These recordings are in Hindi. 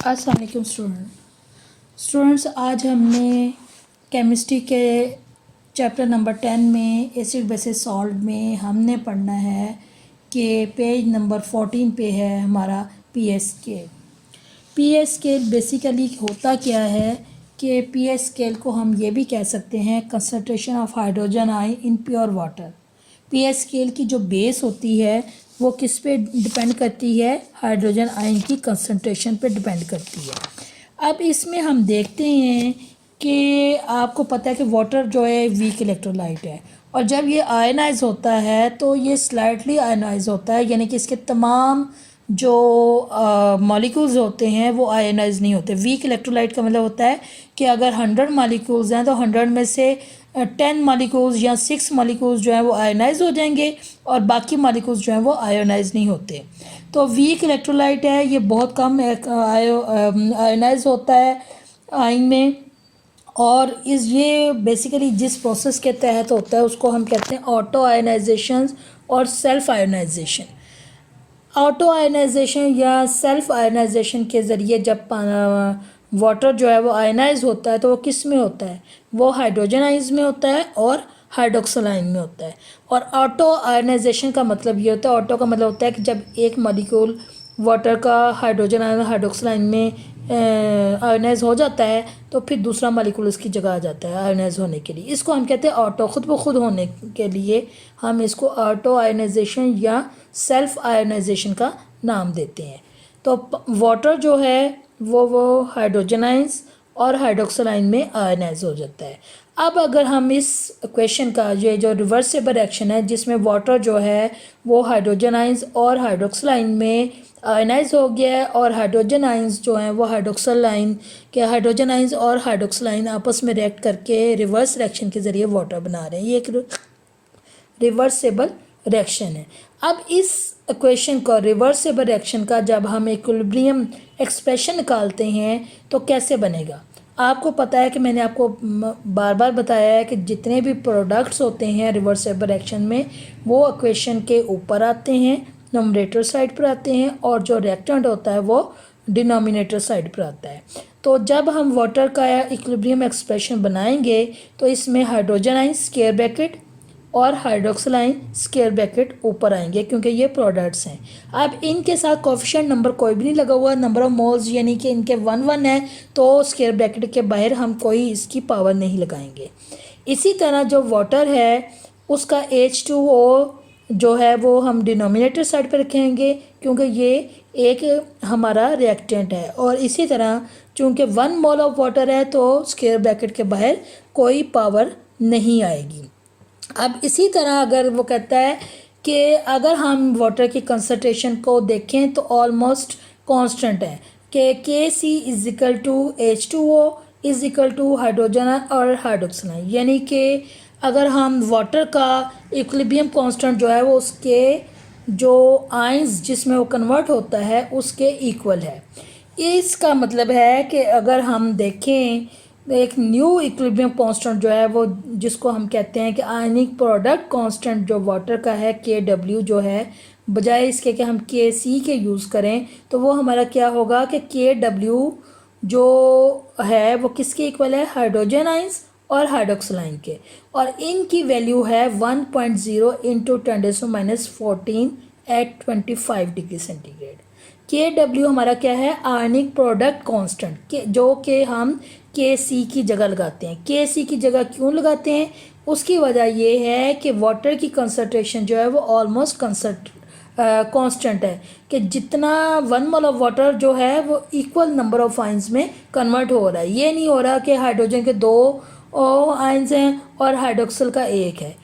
अस्सलाम वालेकुम स्टूडेंट्स, आज हमने केमिस्ट्री के चैप्टर नंबर 10 में एसिड बेसिस सॉल्ट में हमने पढ़ना है कि पेज नंबर 14 पे है हमारा PS scale. PS scale basically होता क्या है कि पीएस स्केल को हम ये भी कह सकते हैं concentration of hydrogen ion in pure water. PS scale की जो बेस होती है वो किस पे डिपेंड करती है? हाइड्रोजन आयन की कंसंट्रेशन पे डिपेंड करती है। अब इसमें हम देखते हैं कि आपको पता है कि वाटर जो है वीक इलेक्ट्रोलाइट है, और जब ये आयनाइज होता है तो ये स्लाइटली आयनाइज होता है, यानी कि इसके तमाम जो मॉलिक्यूल्स होते हैं वो आयनाइज नहीं होते। वीक इलेक्ट्रोलाइट का मतलब होता है कि अगर 100 मॉलिक्यूल्स हैं तो 100 में से 10 मॉलिक्यूल्स या 6 मॉलिक्यूल्स जो हैं वो आयनाइज हो जाएंगे और बाकी मॉलिक्यूल्स जो हैं वो आयोनाइज नहीं होते। तो वीक इलेक्ट्रोलाइट है, ये बहुत कम आयोनाइज होता है आयन में, और ये बेसिकली जिस प्रोसेस के तहत होता है उसको हम कहते हैं ऑटो आयनाइजेशन और सेल्फ आयनाइजेशन। ऑटो आयनाइजेशन या सेल्फ आयनाइजेशन के ज़रिए जब वाटर जो है वो आयनाइज होता है तो वो किस में होता है? वो हाइड्रोजन आयन्स में होता है और हाइड्रोक्सिल आयन में होता है। और ऑटो आयनाइजेशन का मतलब ये होता है, ऑटो का मतलब होता है कि जब एक मॉलिक्यूल वाटर का हाइड्रोजन आयन और हाइड्रोक्सिल आयन में आयोनाइज हो जाता है तो फिर दूसरा मॉलिक्यूल उसकी जगह आ जाता है आयोनाइज होने के लिए। इसको हम कहते हैं ऑटो, खुद ब खुद होने के लिए हम इसको ऑटो आयनाइजेशन या सेल्फ आयनाइजेशन का नाम देते हैं। तो वाटर जो है वो हाइड्रोजन आयन्स और हाइड्रोक्सिल आयन में आयनाइज हो जाता है। अब अगर हम इस क्वेश्चन का ये जो रिवर्सिबल रिएक्शन है जिसमें वाटर जो है वो हाइड्रोजन आयन्स और हाइड्रोक्सिल आयन में आयनाइज हो गया है, और हाइड्रोजन आयन्स जो हैं वो हाइड्रोक्सिल आयन के हाइड्रोजन आयन्स और हाइड्रोक्सिल आयन आपस में रिएक्ट करके रिवर्स रिएक्शन के ज़रिए वाटर बना रहे हैं। ये एक रिवर्सिबल रिएक्शन है। अब इस इक्वेशन का रिवर्सिबल रिएक्शन का जब हम इक्विलिब्रियम एक्सप्रेशन निकालते हैं तो कैसे बनेगा? आपको पता है कि मैंने आपको बार बार बताया है कि जितने भी प्रोडक्ट्स होते हैं रिवर्सिबल रिएक्शन में वो इक्वेशन के ऊपर आते हैं, नोमिनेटर साइड पर आते हैं, और जो रिएक्टेंट होता है वो डिनोमिनेटर साइड पर आता है। तो जब हम वाटर का इक्विलिब्रियम एक्सप्रेशन बनाएंगे तो इसमें हाइड्रोजन आयन स्क्वायर ब्रैकेट और हाइड्रोक्सिल आयन स्क्वायर ब्रैकेट ऊपर आएंगे क्योंकि ये प्रोडक्ट्स हैं। अब इनके साथ कोएफिशिएंट नंबर कोई भी नहीं लगा हुआ, नंबर ऑफ मोल्स यानी कि इनके 1 है तो स्क्वायर ब्रैकेट के बाहर हम कोई इसकी पावर नहीं लगाएंगे। इसी तरह जो वाटर है उसका H2O जो है वो हम डिनोमिनेटर साइड पर रखेंगे क्योंकि ये एक हमारा रिएक्टेंट है, और इसी तरह चूँकि 1 मोल ऑफ वाटर है तो स्क्वायर ब्रैकेट के बाहर कोई पावर नहीं आएगी। अब इसी तरह अगर वो कहता है कि अगर हम वाटर की कंसंट्रेशन को देखें तो ऑलमोस्ट कांस्टेंट है कि Kc is equal to H2O is equal to hydrogen और हाइड्रोक्सिल, यानी कि अगर हम वाटर का इक्विलिब्रियम कांस्टेंट जो है वो उसके जो आयंस जिसमें वो कन्वर्ट होता है उसके इक्वल है। इसका मतलब है कि अगर हम देखें एक न्यू इक्विलिब्रियम कांस्टेंट जो है वो जिसको हम कहते हैं कि आयनिक प्रोडक्ट कांस्टेंट जो वाटर का है Kw जो है, बजाय इसके कि हम Kc के यूज़ करें तो वो हमारा क्या होगा कि Kw जो है वो किसके इक्वल है? हाइड्रोजन आयंस और हाइड्रोक्सिल आयन के, और इनकी वैल्यू है 1.0 into 10⁻14 at 25 degree centigrade. Kw हमारा क्या है? आयनिक प्रोडक्ट कांस्टेंट, जो कि हम Kc की जगह लगाते हैं। Kc की जगह क्यों लगाते हैं? उसकी वजह ये है कि वाटर की कंसंट्रेशन जो है वो ऑलमोस्ट कांस्टेंट है कि जितना 1 मोल ऑफ वाटर जो है वो इक्वल नंबर ऑफ आयंस में कन्वर्ट हो रहा है। ये नहीं हो रहा कि हाइड्रोजन के 2 आयंस हैं और हाइड्रोक्सिल का 1 है,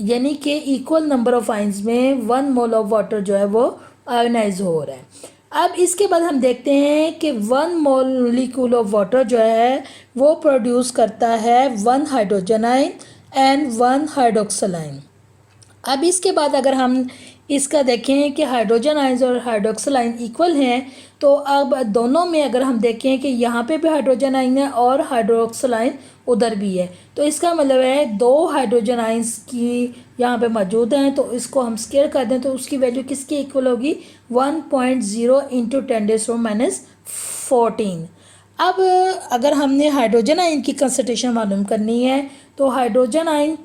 यानी कि इक्वल नंबर ऑफ आयंस में 1 मोल ऑफ वाटर जो है वो आयोनाइज हो रहा है। अब इसके बाद हम देखते हैं कि 1 मॉलिक्यूल ऑफ वाटर जो है वो प्रोड्यूस करता है 1 hydrogen ion and 1 hydroxyl ion. अब इसके बाद अगर हम इसका देखें कि हाइड्रोजन आयंस और हाइड्रोक्सिल आयन इक्वल हैं तो अब दोनों में अगर हम देखें कि यहाँ पे भी हाइड्रोजन आयन है और हाइड्रोक्सिल आयन उधर भी है, तो इसका मतलब है 2 हाइड्रोजन आयंस की यहाँ पे मौजूद हैं, तो इसको हम स्क्वायर कर दें तो उसकी वैल्यू किसकी इक्वल होगी? 1.0 इंटू 10⁻⁻⁴ 14। अब अगर हमने हाइड्रोजन आयन की कंसंट्रेशन मालूम करनी है तो हाइड्रोजन आयन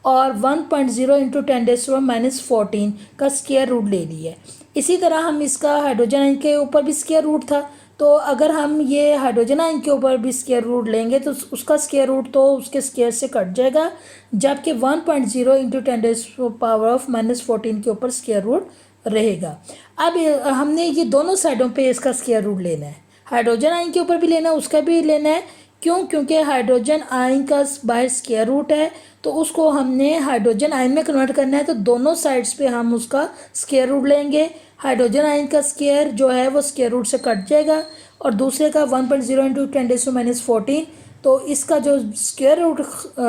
और 1.0 इंटू 10⁻⁻14 का स्क्वायर रूट ले लिया है। इसी तरह हम इसका हाइड्रोजन आयन के ऊपर भी स्क्वायर रूट था, तो अगर हम ये हाइड्रोजन आयन के ऊपर भी स्क्वायर रूट लेंगे तो उसका स्क्वायर रूट तो उसके स्क्वायर से कट जाएगा, जबकि 1.0 इंटू 10⁻⁻14 के ऊपर स्क्वायर रूट रहेगा। अब हमने ये दोनों साइडों पे इसका स्क्वायर रूट लेना है, हाइड्रोजन आयन के ऊपर भी लेना है, उसका भी लेना है। क्यों? क्योंकि हाइड्रोजन आयन का बाहर स्क्वायर रूट है, तो उसको हमने हाइड्रोजन आयन में कन्वर्ट करना है, तो दोनों साइड्स पे हम उसका स्क्वायर रूट लेंगे। हाइड्रोजन आयन का स्क्वायर जो है वो स्क्वायर रूट से कट जाएगा और दूसरे का 1.0 इंटू 10⁻⁻14, तो इसका जो स्क्वायर रूट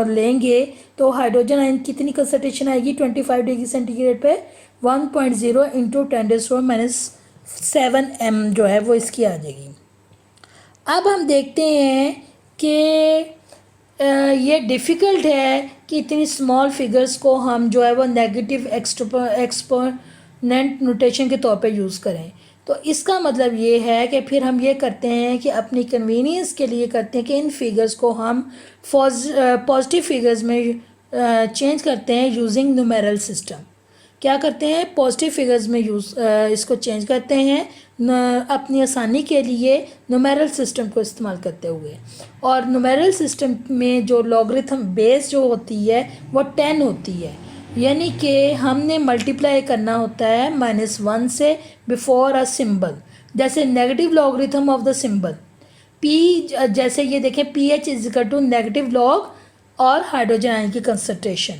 लेंगे तो हाइड्रोजन आयन कितनी कंसंट्रेशन आएगी 25 डिग्री सेंटीग्रेड पे 1.0 इंटू 10⁻⁷ m जो है वो इसकी आ जाएगी। अब हम देखते हैं कि ये डिफ़िकल्ट है कि इतनी स्मॉल फिगर्स को हम जो है वो नेगेटिव एक्सपोनेंट नोटेशन के तौर पे यूज़ करें। तो इसका मतलब ये है कि फिर हम ये करते हैं कि अपनी कन्वीनियंस के लिए करते हैं कि इन फिगर्स को हम पॉजिटिव फिगर्स में चेंज करते हैं यूजिंग न्यूमेरल सिस्टम। क्या करते हैं? पॉजिटिव फिगर्स में इसको चेंज करते हैं अपनी आसानी के लिए न्यूमेरल सिस्टम को इस्तेमाल करते हुए। और न्यूमेरल सिस्टम में जो लॉगरिथम बेस जो होती है वो 10 होती है, यानी कि हमने मल्टीप्लाई करना होता है -1 से बिफोर अ सिंबल। जैसे negative logarithm of the symbol P, जैसे ये देखें pH = नेगेटिव लॉग और हाइड्रोजन आयन की कंसंट्रेशन,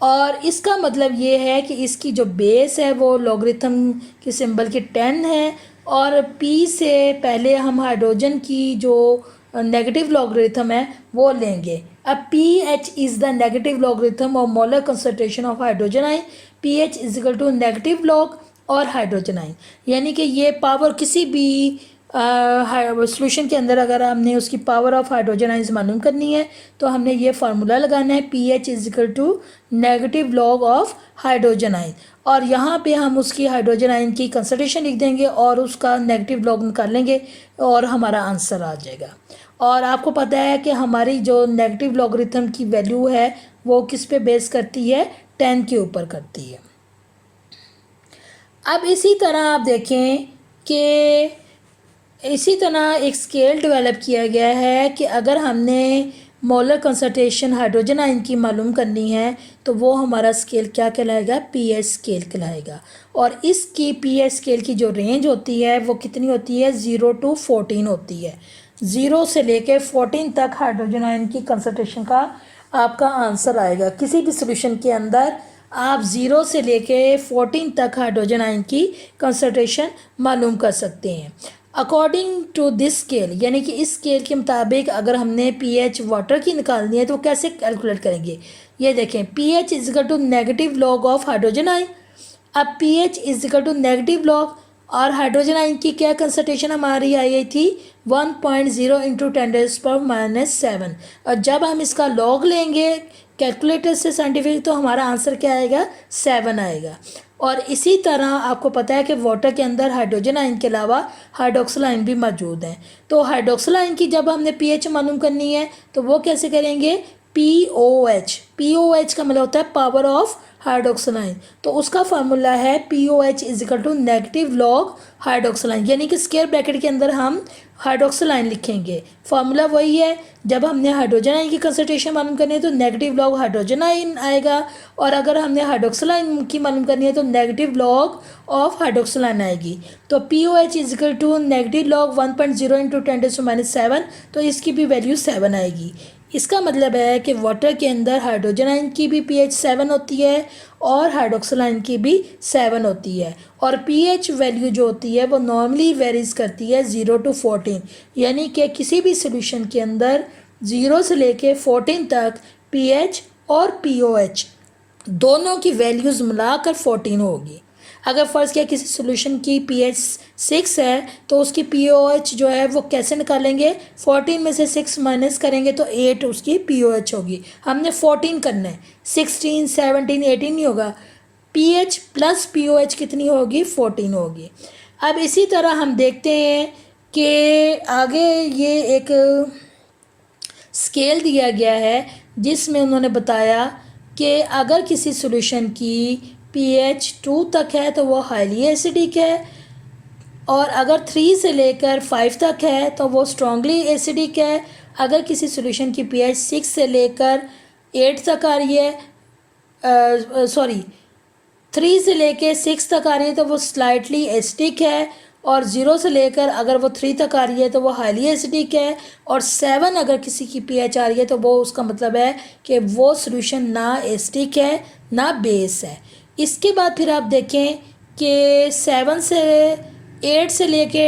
और इसका मतलब ये है कि इसकी जो बेस है वो लॉगरिथम की सिंबल की 10 है, और P से पहले हम हाइड्रोजन की जो नेगेटिव लॉगरिथम है वो लेंगे। अब pH is the negative logarithm of molar concentration of hydrogen ion, pH = negative log और हाइड्रोजन आयन, यानी कि ये पावर किसी भी सॉल्यूशन के अंदर अगर हमने उसकी पावर ऑफ हाइड्रोजन आयंस मालूम करनी है तो हमने ये फार्मूला लगाना है pH = negative log of hydrogen ion, और यहाँ पे हम उसकी हाइड्रोजन आयन की कंसंट्रेशन लिख देंगे और उसका नेगेटिव लॉग निकालेंगे और हमारा आंसर आ जाएगा। और आपको पता है कि हमारी जो नेगेटिव लॉगरिथम की वैल्यू है वो किस पे बेस करती है? 10 के ऊपर करती है। अब इसी तरह आप देखें कि इसी तरह एक स्केल डेवलप किया गया है कि अगर हमने मोलर कंसंट्रेशन हाइड्रोजन आयन की मालूम करनी है तो वो हमारा स्केल क्या कहलाएगा? पीएच स्केल कहलाएगा। और इसकी पीएच स्केल की जो रेंज होती है वो कितनी होती है? 0 to 14 होती है। 0 से लेके 14 तक हाइड्रोजन आयन की कंसंट्रेशन का आपका आंसर आएगा। किसी भी सोल्यूशन के अंदर आप 0 से लेके 14 तक हाइड्रोजन आयन की कंसंट्रेशन मालूम कर सकते हैं अकॉर्डिंग टू दिस स्केल, यानी कि इस स्केल के मुताबिक अगर हमने पीएच वाटर की निकालनी है तो कैसे कैलकुलेट करेंगे? ये देखें, pH = negative log of hydrogen ion. अब pH = नेगेटिव लॉग और हाइड्रोजन आयन की क्या कंसंट्रेशन हमारी आई थी? 1.0 इंटू 10⁻⁷। और जब हम इसका लॉग लेंगे कैलकुलेटर से साइंटिफिक तो हमारा आंसर क्या आएगा? 7 आएगा। और इसी तरह आपको पता है कि वाटर के अंदर हाइड्रोजन आयन के अलावा हाइड्रोक्सिल आयन भी मौजूद हैं। तो हाइड्रोक्सिल आयन की जब हमने pH मालूम करनी है तो वो कैसे करेंगे? POH का मतलब होता है पावर ऑफ हाइड्रोक्सिल आयन, तो उसका फार्मूला है POH = negative log hydroxyl ion, यानी कि स्क्वायर ब्रैकेट के अंदर हम हाइड्रोक्सिल आयन लिखेंगे। फार्मूला वही है, जब हमने हाइड्रोजन आयन की कंसंट्रेशन मालूम करनी है तो नेगेटिव लॉग हाइड्रोजन आयन आएगा, और अगर हमने हाइड्रोक्सिल आयन की मालूम करनी है तो negative log of hydroxyl ion आएगी। तो POH = नेगेटिव लॉग 1.0 इंटू 10⁻⁷, तो इसकी भी वैल्यू 7 आएगी। इसका मतलब है कि वाटर के अंदर हाइड्रोजन आयन की भी pH 7 होती है और हाइड्रोक्सिल आयन की भी 7 होती है, और pH वैल्यू जो होती है वो नॉर्मली वेरीज करती है 0 to 14, यानी कि किसी भी सोल्यूशन के अंदर 0 से लेके 14 तक pH और POH दोनों की वैल्यूज़ मिलाकर 14 होगी। अगर फ़र्ज़ किया किसी सोल्यूशन की pH 6 है तो उसकी POH जो है वो कैसे निकालेंगे? 14 में से 6 माइनस करेंगे तो 8 उसकी POH होगी। हमने 14 करना है, 16, 17, 18 नहीं होगा। pH प्लस POH कितनी होगी? 14 होगी। अब इसी तरह हम देखते हैं कि आगे ये एक स्केल दिया गया है जिसमें उन्होंने बताया कि अगर किसी सॉल्यूशन की pH 2 तक है तो वो हाईली एसिडिक है, और अगर 3 से लेकर 5 तक है तो वो स्ट्रांगली एसिडिक है। अगर किसी सॉल्यूशन की pH 6 से लेकर 8 तक आ रही है, सॉरी 3 से लेकर 6 तक आ रही है तो वो स्लाइटली एसिडिक है, और 0 से लेकर अगर वो 3 तक आ रही है तो वो हाईली एसिडिक है, और 7 अगर किसी की pH आ रही है तो वो उसका मतलब है कि वो सॉल्यूशन ना एसिडिक है ना बेस है। इसके बाद फिर आप देखें कि 7 से 8 से लेके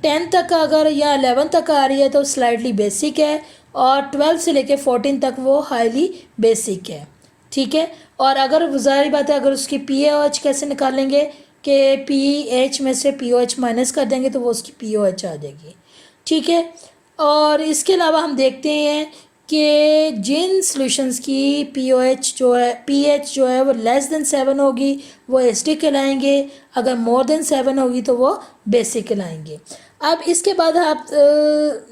10 तक अगर या 11 तक आ रही है तो स्लाइटली बेसिक है, और 12 से लेके 14 तक वो हाईली बेसिक है। ठीक है, और अगर ज़ाहिर बात है अगर उसकी pH कैसे निकालेंगे कि pH में से pOH माइनस कर देंगे तो वो उसकी pOH आ जाएगी। ठीक है, और इसके अलावा हम देखते हैं कि जिन सॉल्यूशंस की pOH जो है pH जो है वो लेस देन 7 होगी वो एसिडिक कहलाएंगे, अगर मोर देन 7 होगी तो वो बेसिक कहलाएंगे। अब इसके बाद आप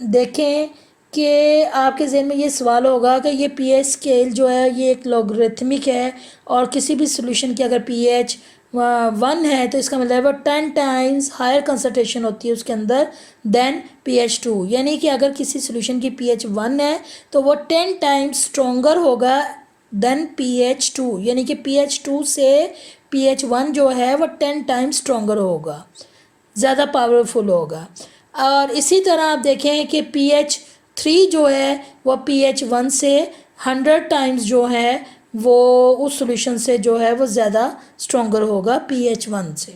देखें कि आपके ज़हन में ये सवाल होगा कि ये pH स्केल जो है ये एक लॉगरिथमिक है, और किसी भी सॉल्यूशन की अगर pH 1 है तो इसका मतलब वो 10 टाइम्स हायर कंसंट्रेशन होती है उसके अंदर देन pH 2, यानी कि अगर किसी सॉल्यूशन की pH 1 है तो वो 10 टाइम्स स्ट्रॉन्गर होगा देन pH 2, यानी कि pH 2 से pH 1 जो है वो 10 टाइम्स स्ट्रॉन्गर होगा, ज़्यादा पावरफुल होगा। और इसी तरह आप देखें कि pH 3 जो है वो pH 1 से 100 टाइम्स जो है वो उस सॉल्यूशन से जो है वो ज़्यादा स्ट्रॉन्गर होगा pH 1 से।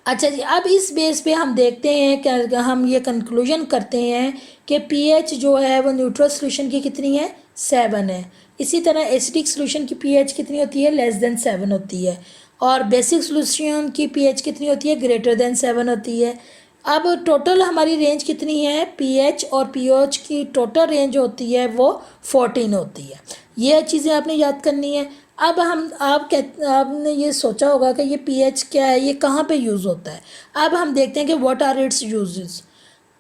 अच्छा जी, अब इस बेस पे हम देखते हैं कि हम ये कंक्लूजन करते हैं कि pH जो है वो न्यूट्रल सॉल्यूशन की कितनी है 7 है। इसी तरह एसिडिक सॉल्यूशन की pH कितनी होती है लेस देन 7 होती है, और बेसिक सॉल्यूशन की pH कितनी होती है ग्रेटर देन 7 होती है। अब टोटल हमारी रेंज कितनी है pH और pOH की टोटल रेंज होती है वो 14 होती है। ये चीज़ें आपने याद करनी है। अब आपने ये सोचा होगा कि ये pH क्या है, ये कहाँ पे यूज़ होता है। अब हम देखते हैं कि what are its uses.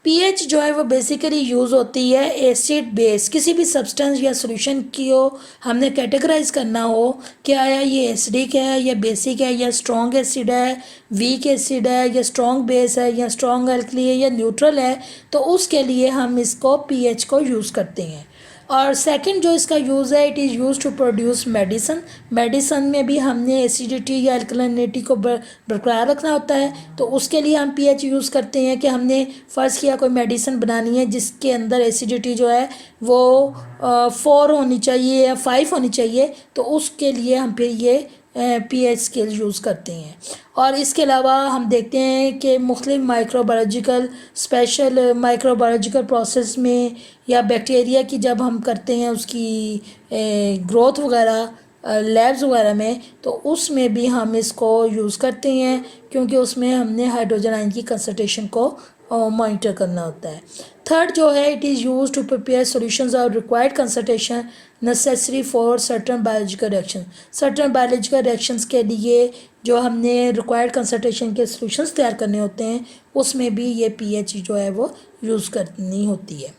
pH जो है वो बेसिकली यूज़ होती है एसिड बेस, किसी भी सब्सटेंस या सॉल्यूशन की हो हमने कैटेगराइज करना हो क्या है ये एसिडिक है या बेसिक है या स्ट्रॉन्ग एसिड है, वीक एसिड है या स्ट्रॉन्ग बेस है या स्ट्रॉन्ग अल्कली है या न्यूट्रल है, तो उसके लिए हम इसको pH को यूज़ करते हैं। और सेकंड जो इसका यूज़ है it is used to produce medicine. Medicine में भी हमने एसिडिटी या अल्कलिनिटी को बरकरार रखना होता है, तो उसके लिए हम pH यूज़ करते हैं कि हमने फ़र्ज़ किया कोई मेडिसन बनानी है जिसके अंदर एसिडिटी जो है वो 4 होनी चाहिए या 5 होनी चाहिए, तो उसके लिए हम फिर ये pH स्केल यूज़ करते हैं। और इसके अलावा हम देखते हैं कि मुख्तलिफ माइक्रोबायोलॉजिकल स्पेशल माइक्रोबायोलॉजिकल प्रोसेस में या बैक्टीरिया की जब हम करते हैं उसकी ग्रोथ वगैरह लैब्स वगैरह में, तो उसमें भी हम इसको यूज़ करते हैं क्योंकि उसमें हमने हाइड्रोजन आयन की कंसंट्रेशन को मॉनिटर करना होता है। थर्ड जो है it is use to prepare solutions और required concentration necessary for certain biological reaction. Certain biological reactions के लिए जो हमने रिक्वायर्ड कंसंट्रेशन के सॉल्यूशंस तैयार करने होते हैं उसमें भी ये pH जो है वो यूज़ करनी होती है।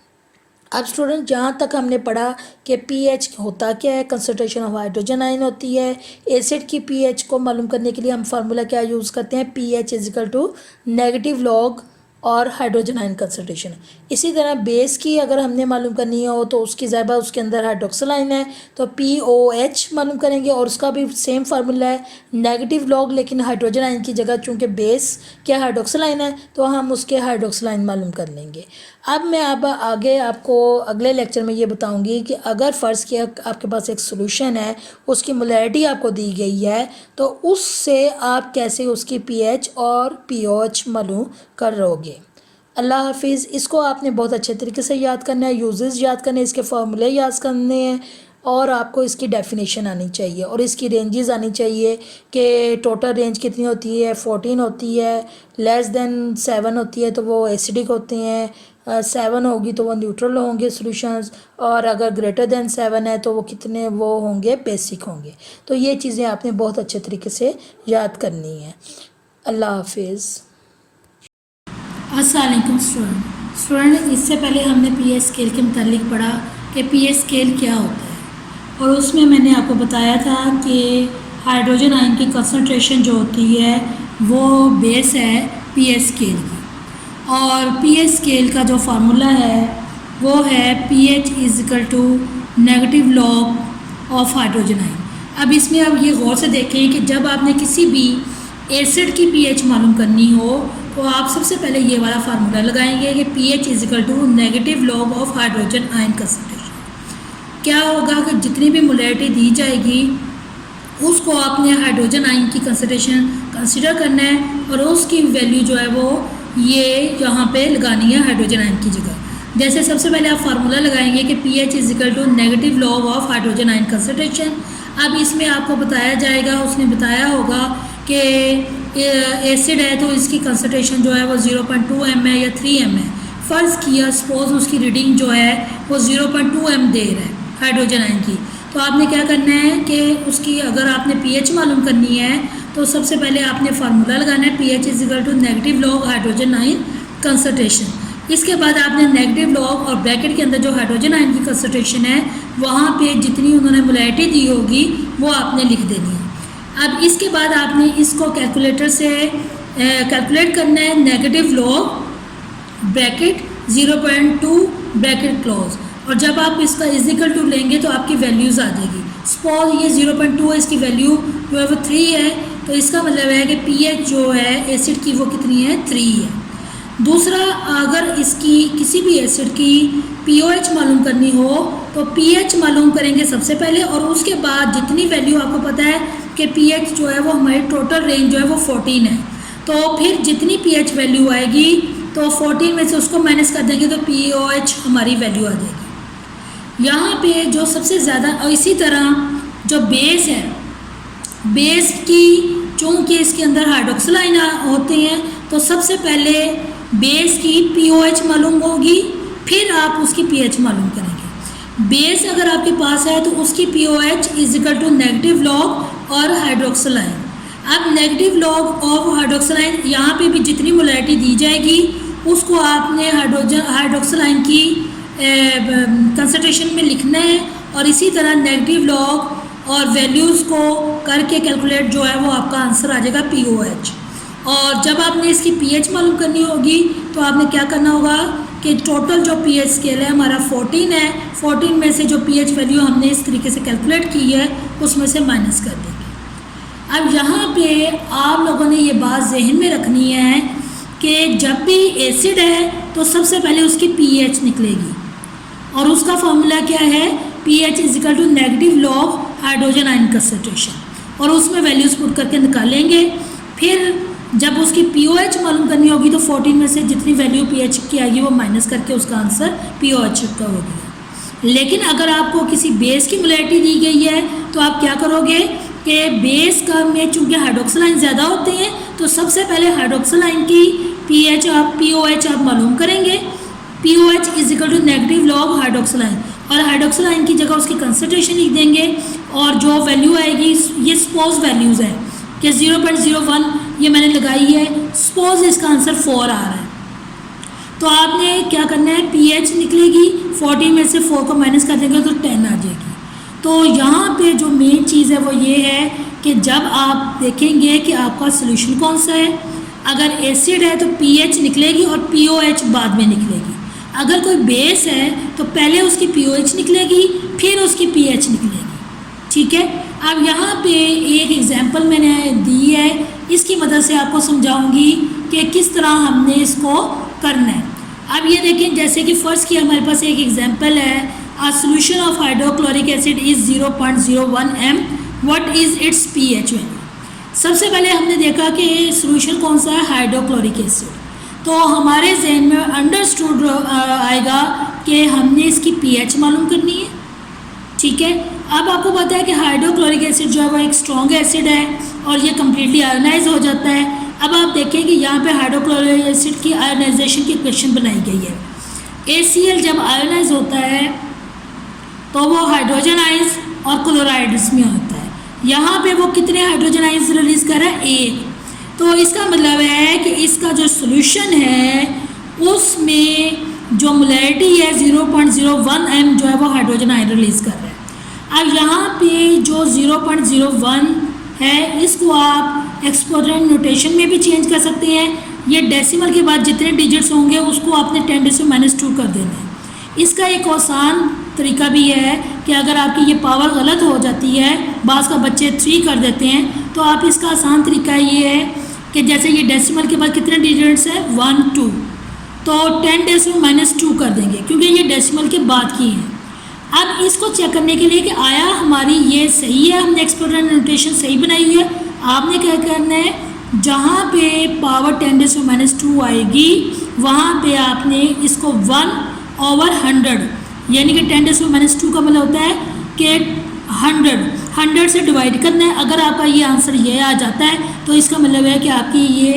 अब स्टूडेंट जहाँ तक हमने पढ़ा कि pH होता क्या है, कंसंट्रेशन ऑफ हाइड्रोजन आयन होती है। एसिड की pH को मालूम करने के लिए हम फार्मूला क्या यूज़ करते हैं pH is equal to negative log और हाइड्रोजन आयन कंसंट्रेशन। इसी तरह बेस की अगर हमने मालूम करनी हो तो उसकी ज़ायबा उसके अंदर हाइड्रोक्सिल आयन है तो POH मालूम करेंगे, और उसका भी सेम फार्मूला है नेगेटिव लॉग, लेकिन हाइड्रोजन आयन की जगह चूँकि बेस क्या हाइड्रोक्सिल आयन है तो हम उसके हाइड्रोक्सिल आयन मालूम कर लेंगे। अब मैं आगे आपको अगले लेक्चर में ये बताऊंगी कि अगर फ़र्ज़ किया आपके पास एक सॉल्यूशन है उसकी मोलैरिटी आपको दी गई है तो उससे आप कैसे उसकी pH और POH मालूम करोगे। अल्लाह हाफिज़। इसको आपने बहुत अच्छे तरीके से याद करना है, यूजेस याद करने, इसके फार्मूले याद करने हैं, और आपको इसकी डेफिनेशन आनी चाहिए और इसकी रेंजेस आनी चाहिए कि टोटल रेंज कितनी होती है 14 होती है, लेस देन 7 होती है तो वो एसिडिक होते हैं, 7 होगी तो वो न्यूट्रल होंगे सॉल्यूशंस, और अगर ग्रेटर देन 7 है तो वो कितने वो होंगे बेसिक होंगे। तो ये चीज़ें आपने बहुत अच्छे तरीके से याद करनी है। अल्लाह हाफिज़। अस्सलाम वालेकुम स्टूडेंट, इससे पहले हमने पीएच स्केल के मुतालिक पढ़ा कि पीएच स्केल क्या होता है, और उसमें मैंने आपको बताया था कि हाइड्रोजन आयन की कंसंट्रेशन जो होती है वो बेस है पीएच स्केल की, और पीएच स्केल का जो फार्मूला है वो है pH = negative log of hydrogen ion. अब इसमें आप ये गौर से देखें कि जब आपने किसी भी एसिड की pH मालूम करनी हो तो आप सबसे पहले ये वाला फार्मूला लगाएंगे कि pH = negative log of hydrogen ion concentration. क्या होगा कि जितनी भी मोलैरिटी दी जाएगी उसको आपने हाइड्रोजन आयन की कंसंट्रेशन कंसिडर करना है, और उसकी वैल्यू जो है वो ये यहाँ पे लगानी है हाइड्रोजन आयन की जगह। जैसे सबसे पहले आप फार्मूला लगाएंगे कि pH = negative log of hydrogen ion concentration. अब इसमें आपको बताया जाएगा, उसने बताया होगा कि एसिड है तो इसकी कंसंट्रेशन जो है वो 0.2 m है या 3 m है। फ़र्ज़ किया सपोज उसकी रीडिंग जो है वो 0.2 m दे रहा है हाइड्रोजन आयन की, तो आपने क्या करना है कि उसकी अगर आपने pH मालूम करनी है तो सबसे पहले आपने फार्मूला लगाना है pH = negative log hydrogen ion concentration. इसके बाद आपने नेगेटिव लॉग और ब्रैकेट के अंदर जो हाइड्रोजन आयन की कंसंट्रेशन है वहाँ पे जितनी उन्होंने मोलैरिटी दी होगी वो आपने लिख देनी है। अब इसके बाद आपने इसको कैलकुलेटर से कैलकुलेट करना है negative log bracket 0.2 bracket close, और जब आप इसका = लेंगे तो आपकी वैल्यूज़ आ जाएगी। सपोज ये 0.2 है, इसकी वैल्यू जो है वो 3 है, तो इसका मतलब है कि pH जो है एसिड की वो कितनी है, 3 है। दूसरा, अगर इसकी किसी भी एसिड की pOH मालूम करनी हो तो pH मालूम करेंगे सबसे पहले, और उसके बाद जितनी वैल्यू आपको पता है कि pH जो है वो हमारी टोटल रेंज जो है वो 14 है, तो फिर जितनी pH वैल्यू आएगी तो 14 में से उसको माइनस कर देंगे तो pOH हमारी वैल्यू आ जाएगी। यहाँ पे जो सबसे ज़्यादा, और इसी तरह जो बेस है, बेस की चूँकि इसके अंदर हाइड्रोक्सिल आयन होते हैं तो सबसे पहले बेस की pOH मालूम होगी, फिर आप उसकी pH मालूम करेंगे। बेस अगर आपके पास है तो उसकी pOH = नेगेटिव लॉग और हाइड्रोक्सिल आयन। अब negative log of hydroxyl ion, यहाँ पे भी जितनी मोलैरिटी दी जाएगी उसको आपने हाइड्रोक्सिल आयन की कंसंट्रेशन में लिखना है, और इसी तरह नेगेटिव लॉग और वैल्यूज़ को करके कैलकुलेट जो है वो आपका आंसर आ जाएगा pOH। और जब आपने इसकी pH मालूम करनी होगी तो आपने क्या करना होगा कि टोटल जो pH स्केल है हमारा 14 है, 14 में से जो pH वैल्यू हमने इस तरीके से कैलकुलेट की है उसमें से माइनस कर देंगे। अब यहाँ पे आप लोगों ने ये बात जहन में रखनी है कि जब भी एसिड है तो सबसे पहले उसकी pH निकलेगी, और उसका फॉर्मूला क्या है, pH = negative log hydrogen ion concentration, और उसमें वैल्यूज़ पुट करके निकालेंगे। फिर जब उसकी pOH मालूम करनी होगी तो 14 में से जितनी वैल्यू pH की आएगी वो माइनस करके उसका आंसर pOH का होगा। लेकिन अगर आपको किसी बेस की मोलैरिटी दी गई है तो आप क्या करोगे कि बेस का में चूँकि हाइड्रोक्सिल आयन ज़्यादा होते हैं तो सबसे पहले हाइड्रोक्सिल आयन की pOH आप मालूम करेंगे। pOH = negative log hydroxyl ion, और हाइड्रोक्सिल आयन की जगह उसकी कंसंट्रेशन लिख देंगे, और जो वैल्यू आएगी ये सपोज वैल्यूज़ है कि 0.01 ये मैंने लगाई है, सपोज इसका आंसर 4 आ रहा है, तो आपने क्या करना है, pH निकलेगी, 14 में से 4 को माइनस कर देंगे तो 10 आ जाएगी। तो यहाँ पे जो मेन चीज़ है वो ये है कि जब आप देखेंगे कि आपका सोल्यूशन कौन सा है, अगर एसिड है तो pH निकलेगी और pOH बाद में निकलेगी। अगर कोई बेस है तो पहले उसकी pOH निकलेगी फिर उसकी pH निकलेगी, ठीक है। अब यहाँ पे एक एग्जांपल मैंने दी है, इसकी मदद से आपको समझाऊंगी कि किस तरह हमने इसको करना है। अब ये देखें, जैसे कि फ़र्ज़ किया हमारे पास एक एग्जांपल है, a solution of hydrochloric acid is 0.01 m, what is it's pH value. सबसे पहले हमने देखा कि सॉल्यूशन कौन सा है, हाइड्रोक्लोरिक एसिड, तो हमारे जहन में अंडरस्टूड आएगा कि हमने इसकी pH मालूम करनी है, ठीक है। अब आपको पता है कि हाइड्रोक्लोरिक एसिड जो है वो एक स्ट्रॉन्ग एसिड है और ये कम्प्लीटली आयोनाइज हो जाता है। अब आप देखें कि यहाँ पे हाइड्रोक्लोरिक एसिड की आयोनाइजेशन की इक्वेशन बनाई गई है। ACl जब आयोनाइज होता है तो वो हाइड्रोजन आयंस और क्लोराइड्स में होता है। यहाँ पे वो कितने हाइड्रोजन आयंस रिलीज कर रहा है, 1। तो इसका मतलब है कि इसका जो सोल्यूशन है उसमें जो मोलैरिटी है 0.01 m जो है वो हाइड्रोजन आयन रिलीज़ कर रहा है। अब यहाँ पे जो 0.01 है इसको आप एक्सपोनेंशियल नोटेशन में भी चेंज कर सकते हैं। ये डेसिमल के बाद जितने डिजिट्स होंगे उसको आपने 10⁻² कर देना है। इसका एक आसान तरीका भी है कि अगर आपकी ये पावर गलत हो जाती है, बाज़ का बच्चे 3 कर देते हैं, तो आप इसका आसान तरीका ये है कि जैसे ये डेसिमल के बाद कितने डिजिट्स हैं 1 2, तो 10⁻² कर देंगे क्योंकि ये डेसिमल के बाद की है। अब इसको चेक करने के लिए कि आया हमारी ये सही है, हमने एक्सपोनेंशियल नोटेशन सही बनाई हुई है, आपने क्या करना है, जहाँ पे पावर 10⁻² आएगी वहाँ पे आपने इसको 1/100 यानी कि 10⁻² का मतलब होता है कि 100 से डिवाइड करना है। अगर आपका ये आंसर ये आ जाता है तो इसका मतलब है कि आपकी ये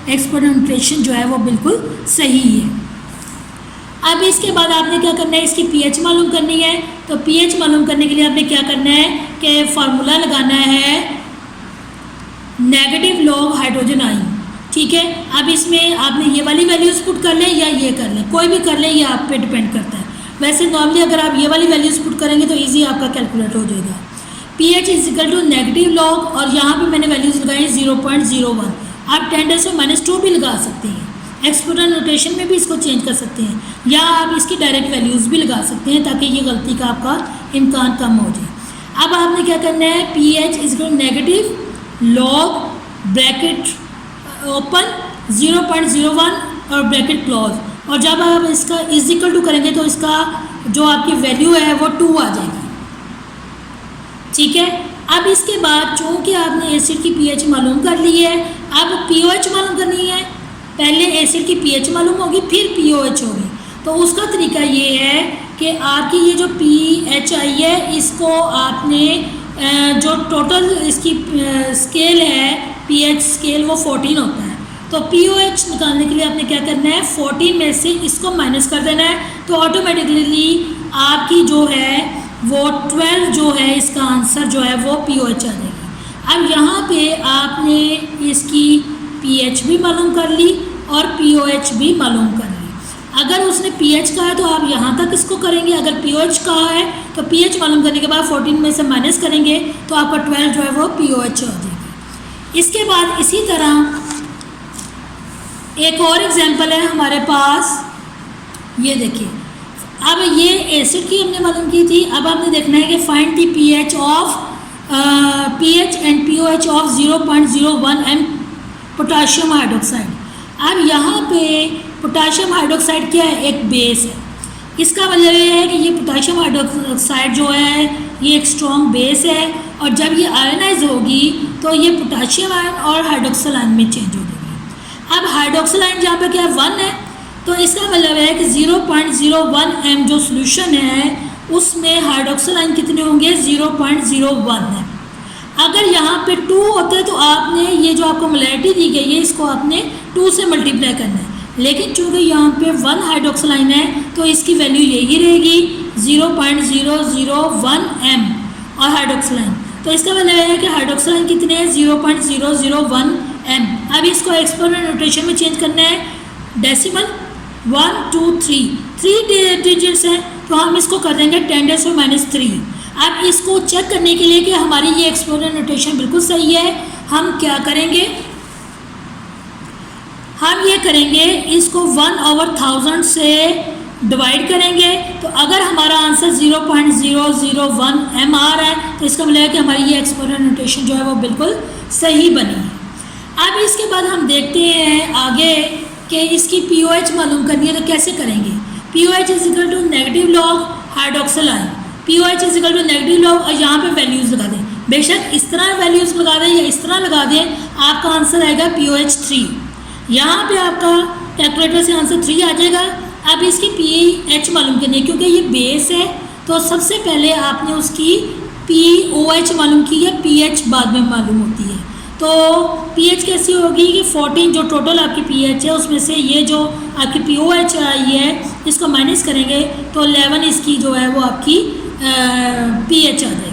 एक्सपोनेंशियल नोटेशन जो है वो बिल्कुल सही है। अब इसके बाद आपने क्या करना है, इसकी पीएच मालूम करनी है। तो पीएच मालूम करने के लिए आपने क्या करना है कि फार्मूला लगाना है नेगेटिव लॉग हाइड्रोजन आयन, ठीक है। अब इसमें आपने ये वाली वैल्यूज़ पुट कर लें या ये कर लें, कोई भी कर लें, ये आप पे डिपेंड करता है। वैसे नॉर्मली अगर आप ये वाली वैल्यूज़ पुट करेंगे तो ईजी आपका कैलकुलेट हो जाएगा। PH is equal to negative log, और यहाँ पे मैंने वैल्यूज़ लगाई 0.01। आप 10⁻² भी लगा सकते हैं, एक्सपोनेंशियल नोटेशन में भी इसको चेंज कर सकते हैं, या आप इसकी डायरेक्ट वैल्यूज़ भी लगा सकते हैं ताकि ये गलती का आपका इम्कान कम हो जाए। अब आपने क्या करना है, P H is negative log bracket open 0.01 और ब्रैकेट क्लोज, और जब आप इसका इज इक्वल टू करेंगे तो इसका जो आपकी वैल्यू है वो 2 आ जाएगी, ठीक है। अब इसके बाद चूँकि आपने एसिड की पीएच मालूम कर ली है, अब पीओएच मालूम करनी है। पहले एसिड की पीएच मालूम होगी फिर पीओएच होगी। तो उसका तरीका ये है कि आपकी ये जो पीएच आई है इसको आपने जो टोटल इसकी स्केल है पीएच स्केल वो 14 होता है, तो पीओएच निकालने के लिए आपने क्या करना है 14 में से इसको माइनस कर देना है, तो ऑटोमेटिकली आपकी जो है वो 12 जो है इसका आंसर जो है वो पीओएच आ जाएगी। अब यहाँ पे आपने इसकी पीएच भी मालूम कर ली और पीओएच भी मालूम कर ली। अगर उसने पीएच कहा है तो आप यहाँ तक इसको करेंगे, अगर पीओएच कहा है तो पीएच मालूम करने के बाद 14 में से माइनस करेंगे तो आपका 12 जो है वो पीओएच हो जाएगी। इसके बाद इसी तरह एक और एग्जांपल है हमारे पास, ये देखिए। अब ये एसिड की हमने मालूम की थी, अब आपने देखना है कि find the pH of pH and pOH of 0.01 m potassium hydroxide. अब यहाँ पे पोटाशियम हाइड्रोक्साइड क्या है, एक बेस है। इसका मतलब ये है कि ये पोटाशियम हाइड्रोक्साइड जो है ये एक स्ट्रॉन्ग बेस है, और जब ये आयनाइज होगी तो ये पोटाशियम आयन और हाइड्रोक्सिल आयन में चेंज हो जाएगी। अब हाइड्रोक्सिल आयन जहाँ पे क्या है 1 है, तो इसका मतलब है कि 0.01 m जो सोल्यूशन है उसमें हाइड्रोक्सिल आयन कितने होंगे 0.01 है। अगर यहाँ पे 2 होते हैं तो आपने ये जो आपको मोलैरिटी दी गई है इसको आपने 2 से मल्टीप्लाई करना है, लेकिन चूँकि यहाँ पे 1 हाइड्रोक्सिल आयन है तो इसकी वैल्यू यही रहेगी 0.001 m और हाइड्रोक्सिल आयन, तो इसका मतलब है कि हाइड्रोक्सिल आयन कितने हैं 0.001 m। अब इसको एक्सपोनेंशियल नोटेशन में चेंज करना है, डेसिमल 1 2 3 डिजिट्स हैं तो हम इसको कर देंगे 10⁻3। अब इसको चेक करने के लिए कि हमारी ये एक्सपोनेंशियल नोटेशन बिल्कुल सही है, हम क्या करेंगे, हम ये करेंगे इसको 1/1000 से डिवाइड करेंगे। तो अगर हमारा आंसर 0.001 m आ रहा है तो इसका मतलब है कि हमारी ये एक्सपोनेंशियल नोटेशन जो है वो बिल्कुल सही बनी है। अब इसके बाद हम देखते हैं आगे कि इसकी पीओएच मालूम करनी है तो कैसे करेंगे। POH is equal to negative log hydroxyl ion, pOH is equal to negative log, और यहाँ पे वैल्यूज़ लगा दें, बेशक इस तरह वैल्यूज़ लगा दें या इस तरह लगा दें, आपका आंसर आएगा पीओएच 3। यहाँ पे आपका कैलकुलेटर से आंसर 3 आ जाएगा। अब इसकी पीएच मालूम करनी है, क्योंकि ये बेस है तो सबसे पहले आपने उसकी पीओएच मालूम की है, पीएच बाद में मालूम होती है। तो पीएच कैसी होगी कि 14 जो टोटल आपकी पीएच है उसमें से ये जो आपकी पीओएच आई है इसको माइनस करेंगे तो 11 इसकी जो है वो आपकी पीएच आ जाएगी।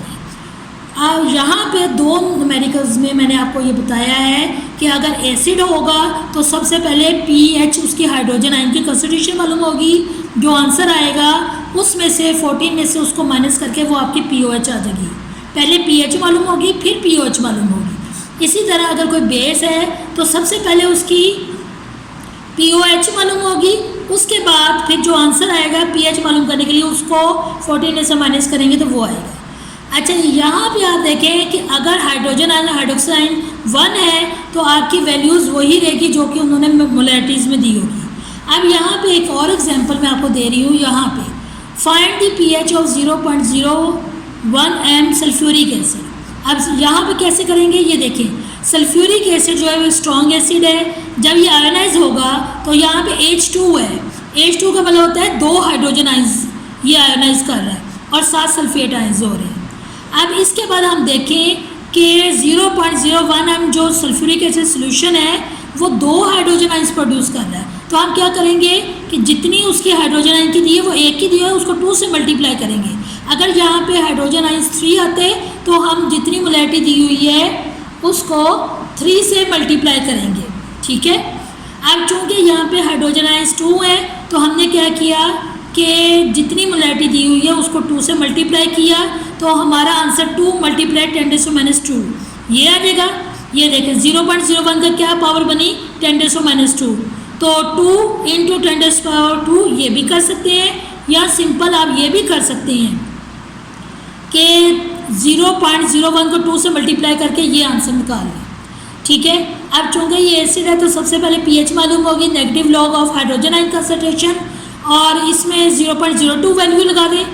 अब यहाँ पे 2 न्यूमेरिकल्स में मैंने आपको ये बताया है कि अगर एसिड होगा तो सबसे पहले पीएच उसकी हाइड्रोजन आयन की कंसंट्रेशन मालूम होगी, जो आंसर आएगा उसमें से 14 में से उसको माइनस करके वो आपकी पीओएच आ जाएगी। पहले पीएच मालूम होगी फिर पीओएच मालूम होगी। इसी तरह अगर कोई बेस है तो सबसे पहले उसकी पीओएच मालूम होगी, उसके बाद फिर जो आंसर आएगा पीएच मालूम करने के लिए उसको 14 में से माइनस करेंगे तो वो आएगा। अच्छा, यहाँ पे आप देखें कि अगर हाइड्रोजन आयन हाइड्रोक्साइड आयन 1 है तो आपकी वैल्यूज़ वही रहेगी जो कि उन्होंने मोलैरिटीज़ में दी होगी। अब यहाँ पे एक और एग्जांपल मैं आपको दे रही हूँ। यहाँ पे find the pH of 0.01 m sulphuric acid. अब यहाँ पे कैसे करेंगे ये देखें, सल्फ्यूरिक एसिड जो है वो स्ट्रॉन्ग एसिड है। जब ये आयोनाइज होगा तो यहाँ पे H2 है, H2 का मतलब होता है 2 हाइड्रोजन आइंस ये आयोनाइज कर रहा है और 7 सल्फेट आइंस हो रहे हैं। अब इसके बाद हम देखें कि 0.01 m जो सल्फ्यूरिक एसिड सोल्यूशन है वो 2 हाइड्रोजन आइंस प्रोड्यूस कर रहा है। तो हम क्या करेंगे कि जितनी उसकी हाइड्रोजन आयन की दी है वो 1 की दी है उसको 2 से मल्टीप्लाई करेंगे। अगर यहाँ पे हाइड्रोजन आइंस 3 आते तो हम जितनी मोलैरिटी दी हुई है उसको 3 से मल्टीप्लाई करेंगे। ठीक है, अब चूँकि यहाँ पे हाइड्रोजन आइंस 2 है तो हमने क्या किया कि जितनी मोलैरिटी दी हुई है उसको 2 से मल्टीप्लाई किया तो हमारा आंसर 2 × 10⁻², ये आ जाएगा। ये देखें 0.01 का क्या पावर बनी 10⁻², तो 2 × 10⁻², ये भी कर सकते हैं या सिंपल आप ये भी कर सकते हैं कि 0.01 को 2 से मल्टीप्लाई करके ये आंसर निकाल लें। ठीक है, अब चूँकि ये एसिड है तो सबसे पहले पीएच मालूम होगी, negative log of hydrogen ion concentration, और इसमें 0.02 वैल्यू लगा दें,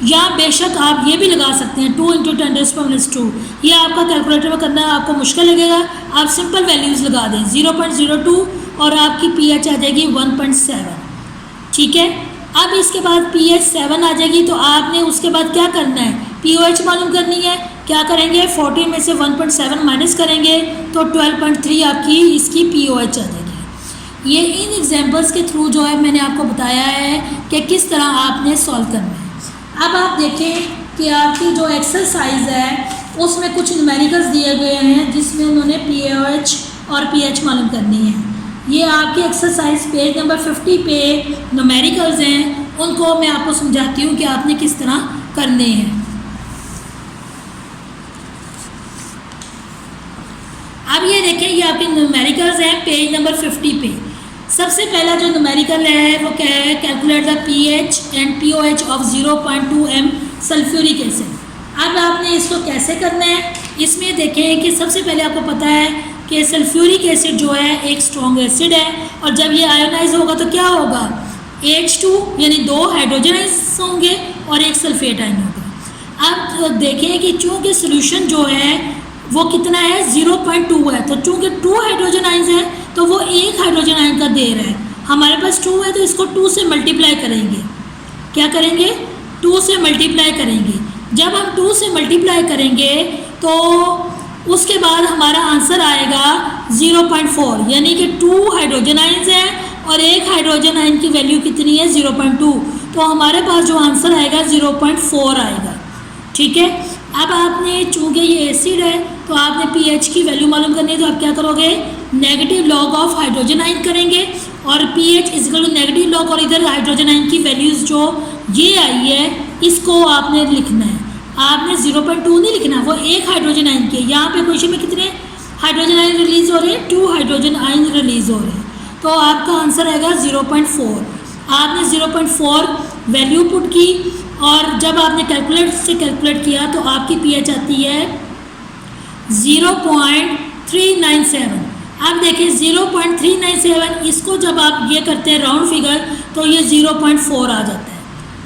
या बेशक आप ये भी लगा सकते हैं 2 × 10⁻²। ये आपका कैलकुलेटर में करना आपको मुश्किल लगेगा, आप सिंपल वैल्यूज़ लगा दें 0.02 और आपकी पीएच आ जाएगी 1.7। ठीक है, अब इसके बाद पीएच 7 आ जाएगी तो आपने उसके बाद क्या करना है, पीओएच मालूम करनी है। क्या करेंगे 14 में से 1.7 माइनस करेंगे तो 12.3 आपकी इसकी पीओएच आ जाएगी। ये इन एग्जांपल्स के थ्रू जो है मैंने आपको बताया है कि किस तरह आपने सॉल्व करना है। अब आप देखें कि आपकी जो एक्सरसाइज है उसमें कुछ न्यूमेरिकल्स दिए गए हैं जिसमें उन्होंने पीओएच और पीएच मालूम करनी है। ये आपकी एक्सरसाइज पेज नंबर 50 पे न्यूमेरिकल्स हैं, उनको मैं आपको समझाती हूँ कि आपने किस तरह करने हैं। अब ये देखें, ये आपके न्यूमेरिकल्स हैं पेज नंबर 50 पे। सबसे पहला जो न्यूमेरिकल है वो क्या है, calculate the pH and pOH of 0.2 m sulphuric acid. अब आपने इसको कैसे करना है, इसमें देखें कि सबसे पहले आपको पता है कि सल्फ्यूरिक एसिड जो है एक स्ट्रॉन्ग एसिड है और जब ये आयोनाइज होगा तो क्या होगा, H2 यानी 2 हाइड्रोजन आइंस होंगे और एक सल्फेट आयन होगा। अब देखें कि चूँकि सोल्यूशन जो है वो कितना है 0.2 है, तो चूँकि 2 हाइड्रोजन आइंस है तो वो 1 हाइड्रोजन आयन का दे रहा है। हमारे पास 2 है तो इसको 2 से मल्टीप्लाई करेंगे। क्या करेंगे 2 से मल्टीप्लाई करेंगे। जब हम 2 से मल्टीप्लाई करेंगे तो उसके बाद हमारा आंसर आएगा 0.4, यानी कि 2 हाइड्रोजन आइंस हैं और 1 हाइड्रोजन आयन की वैल्यू कितनी है 0.2, तो हमारे पास जो आंसर आएगा 0.4 आएगा। ठीक है, अब आपने चूँकि ये एसिड है तो आपने पीएच की वैल्यू मालूम करनी है, तो आप क्या करोगे negative log of hydrogen ion करेंगे और pH equal to negative log और इधर हाइड्रोजन आयन की वैल्यूज़ जो ये आई है इसको आपने लिखना है। आपने 0.2 नहीं लिखना, वो 1 हाइड्रोजन आयन की है। यहाँ पे क्वेश्चन में कितने हाइड्रोजन आयन रिलीज़ हो रहे हैं, 2 हाइड्रोजन आयन रिलीज़ हो रहे हैं, तो आपका आंसर आएगा 0.4। आपने 0.4 वैल्यू पुट की और जब आपने कैलकुलेट से कैलकुलेट किया तो आपकी पीएच आती है 0.397। अब देखिए 0.397, इसको जब आप ये करते हैं राउंड फिगर तो ये 0.4 आ जाता है।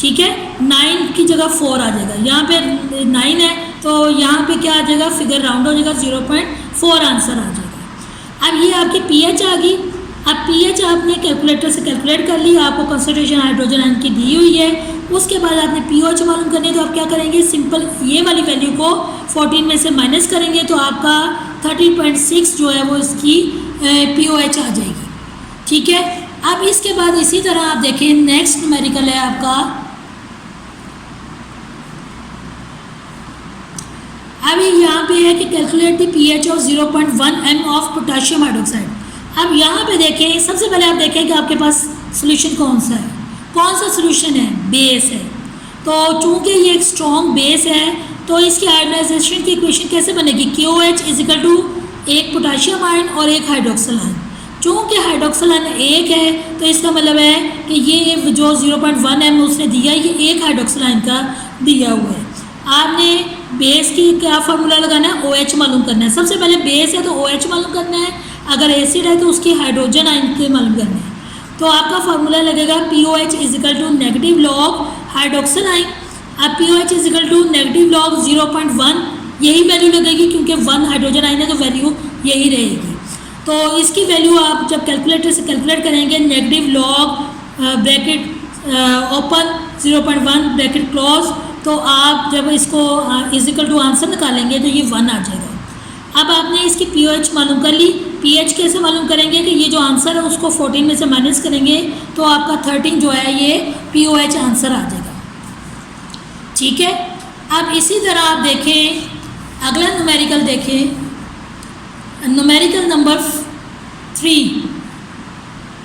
ठीक है, 9 की जगह 4 आ जाएगा। यहाँ पे 9 है तो यहाँ पे क्या आ जाएगा, फिगर राउंड हो जाएगा 0.4 आंसर आ जाएगा। अब ये आपकी पीएच आ गई। अब पीएच आपने कैलकुलेटर से कैलकुलेट कर ली, आपको कंसंट्रेशन हाइड्रोजन आयन की दी हुई है। उसके बाद आपने पीओएच मालूम करनी है तो आप क्या करेंगे, सिंपल ये वाली वैल्यू को 14 में से माइनस करेंगे तो आपका 13.6 जो है वो इसकी पीओएच आ जाएगी। ठीक है, अब इसके बाद इसी तरह आप देखें नेक्स्ट न्यूमेरिकल है आपका। अभी यहाँ पे है कि calculate the pH of 0.1 m of potassium hydroxide. अब यहाँ पे देखें, सबसे पहले आप देखें कि आपके पास सोल्यूशन कौन सा है, कौन सा सोल्यूशन है, बेस है। तो चूंकि ये एक स्ट्रॉन्ग बेस है तो इसकी आयोनाइजेशन की इक्वेशन कैसे बनेगी, KOH इज इक्वल टू एक पोटाशियम आयन और एक हाइड्रोक्सल आयन। चूँकि हाइड्रोक्सल आयन एक है तो इसका मतलब है कि ये जो 0.1 m उसने दिया ये एक हाइड्रोक्सल आयन का दिया हुआ है। आपने बेस की क्या फार्मूला लगाना है, OH मालूम करना है। सबसे पहले बेस है तो OH मालूम करना है, अगर एसिड है तो उसकी हाइड्रोजन आयन के मालूम करना है। तो आपका फार्मूला लगेगा POH is equal to negative log hydroxyl ion. अब POH is equal to negative log 0.1, यही वैल्यू लगेगी क्योंकि 1 हाइड्रोजन आयन है तो वैल्यू यही रहेगी। तो इसकी वैल्यू आप जब कैलकुलेटर से कैलकुलेट करेंगे, negative log bracket open 0.1 bracket close, तो आप जब इसको इज इक्वल टू आंसर निकालेंगे तो ये 1 आ जाएगा। अब आपने इसकी POH मालूम कर ली। PH कैसे मालूम करेंगे कि ये जो आंसर है उसको 14 में से माइनस करेंगे तो आपका 13 जो है ये POH आंसर आ जाएगा। ठीक है। अब इसी तरह आप देखें, अगला न्यूमेरिकल देखें, न्यूमेरिकल नंबर 3।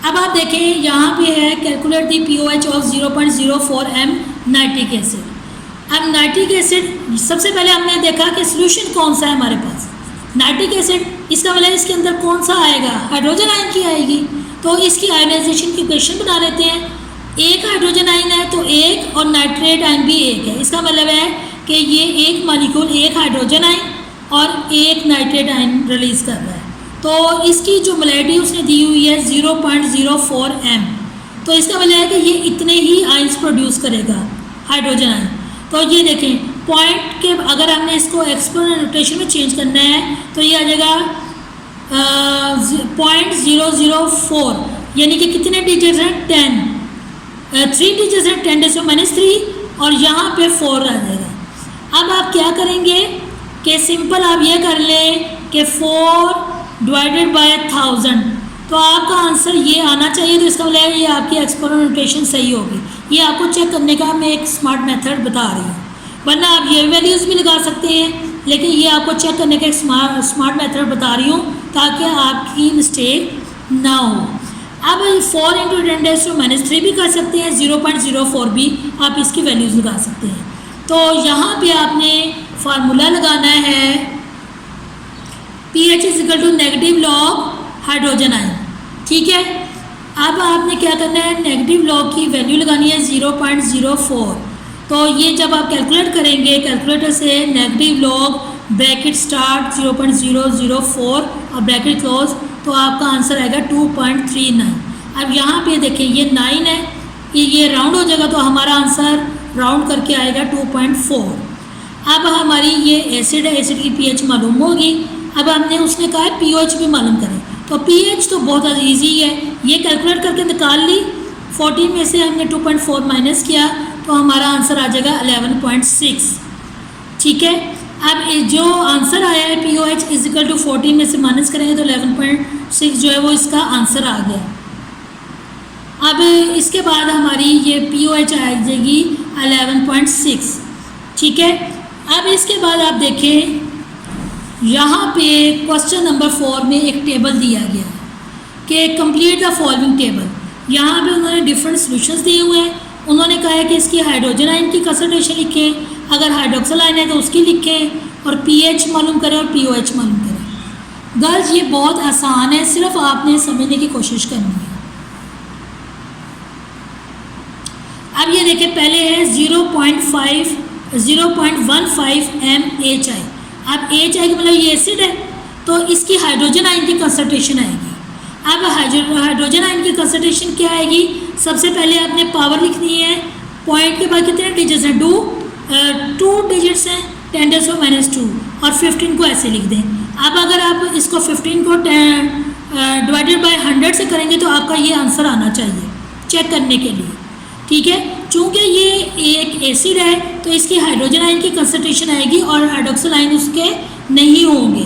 अब आप देखें यहाँ पे है calculate the POH of 0.04 m nitric acid. अब नाइट्रिक एसिड सबसे पहले हमने देखा कि सोल्यूशन कौन सा है हमारे पास, नाइट्रिक एसिड। इसका मतलब इसके अंदर कौन सा आएगा, हाइड्रोजन आयन की आएगी। तो इसकी आयोनाइजेशन की इक्वेशन बना लेते हैं। एक हाइड्रोजन आयन है तो एक, और नाइट्रेट आयन भी एक है। इसका मतलब है कि ये एक मॉलिक्यूल एक हाइड्रोजन आयन और एक नाइट्रेट आयन रिलीज़ कर रहा है। तो इसकी जो मोलैरिटी उसने दी हुई है 0.04 m। तो इसका मतलब है कि ये इतने ही आयंस प्रोड्यूस करेगा हाइड्रोजन आयन। तो ये देखें पॉइंट के, अगर हमने इसको एक्सपोनेंशियल नोटेशन में चेंज करना है तो ये आ जाएगा 0.004, यानी कि कितने डिजिट्स हैं, 10, 3 डिजिट्स हैं, 10⁻³ और यहाँ पे 4 आ जाएगा। अब आप क्या करेंगे कि सिंपल आप ये कर लें कि 4 डिवाइडेड बाय 1000, तो आपका आंसर ये आना चाहिए। तो इसका मतलब ये आपकी एक्सपोनेंशियल नोटेशन सही होगी। ये आपको चेक करने का मैं एक स्मार्ट मेथड बता रही हूँ, वरना आप ये वैल्यूज़ भी लगा सकते हैं, लेकिन ये आपको चेक करने का एक स्मार्ट मेथड बता रही हूँ ताकि आपकी मिस्टेक ना हो। अब 4 × 10⁻³ भी कर सकते हैं, 0.04 भी आप इसकी वैल्यूज़ लगा सकते हैं। तो यहाँ पे आपने फार्मूला लगाना है PH is equal to negative log hydrogen ion. ठीक है। अब आपने क्या करना है, नेगेटिव लॉग की वैल्यू लगानी है 0.04। तो ये जब आप कैलकुलेट करेंगे कैलकुलेटर से, नेगेटिव लॉग ब्रैकेट स्टार्ट 0.004 और ब्रैकेट क्लोज, तो आपका आंसर आएगा 2.39। अब यहाँ पे देखें ये 9 है, ये राउंड हो जाएगा तो हमारा आंसर राउंड करके आएगा 2.4। अब हमारी ये एसिड है, एसिड की PH मालूम होगी। अब हमने उसने कहा है POH भी मालूम करें, तो PH तो बहुत ईजी है, ये कैलकुलेट करके निकाल ली। 14 में से हमने 2.4 माइनस किया तो हमारा आंसर आ जाएगा 11.6। ठीक है। अब जो आंसर आया है POH इज इक्वल टू 14 में से माइनस करेंगे तो 11.6 जो है वो इसका आंसर आ गया। अब इसके बाद हमारी ये POH आ जाएगी 11.6। ठीक है। अब इसके बाद आप देखें यहाँ पे क्वेश्चन नंबर 4 में एक टेबल दिया गया है कि कंप्लीट द फॉलोइंग टेबल। यहाँ पे उन्होंने डिफरेंट सॉल्यूशंस दिए हुए हैं। उन्होंने कहा है कि इसकी हाइड्रोजन आयन की कंसंट्रेशन लिखें, अगर हाइड्रोक्सल आयन है तो उसकी लिखें, और PH मालूम करें और POH मालूम करें। गर्ल्स ये बहुत आसान है, सिर्फ आपने समझने की कोशिश करनी है। अब ये देखें, पहले है 0.15 mHi। अब HI का मतलब ये एसिड है तो इसकी हाइड्रोजन आयन की कंसंट्रेशन आएगी। अब हाइड्रोजन आयन की कंसंट्रेशन क्या आएगी, सबसे पहले आपने पावर लिखनी है। पॉइंट के बाद कितने डिजिट्स हैं, 2 डिजिट्स हैं, 10⁻², और 15 को ऐसे लिख दें। अब अगर आप इसको 15 को डिवाइडेड बाय 100 से करेंगे तो आपका ये आंसर आना चाहिए चेक करने के लिए। ठीक है। चूँकि ये एक एसिड है तो इसकी हाइड्रोजन आयन की कंसंट्रेशन आएगी और हाइड्रोक्सल आयन उसके नहीं होंगे।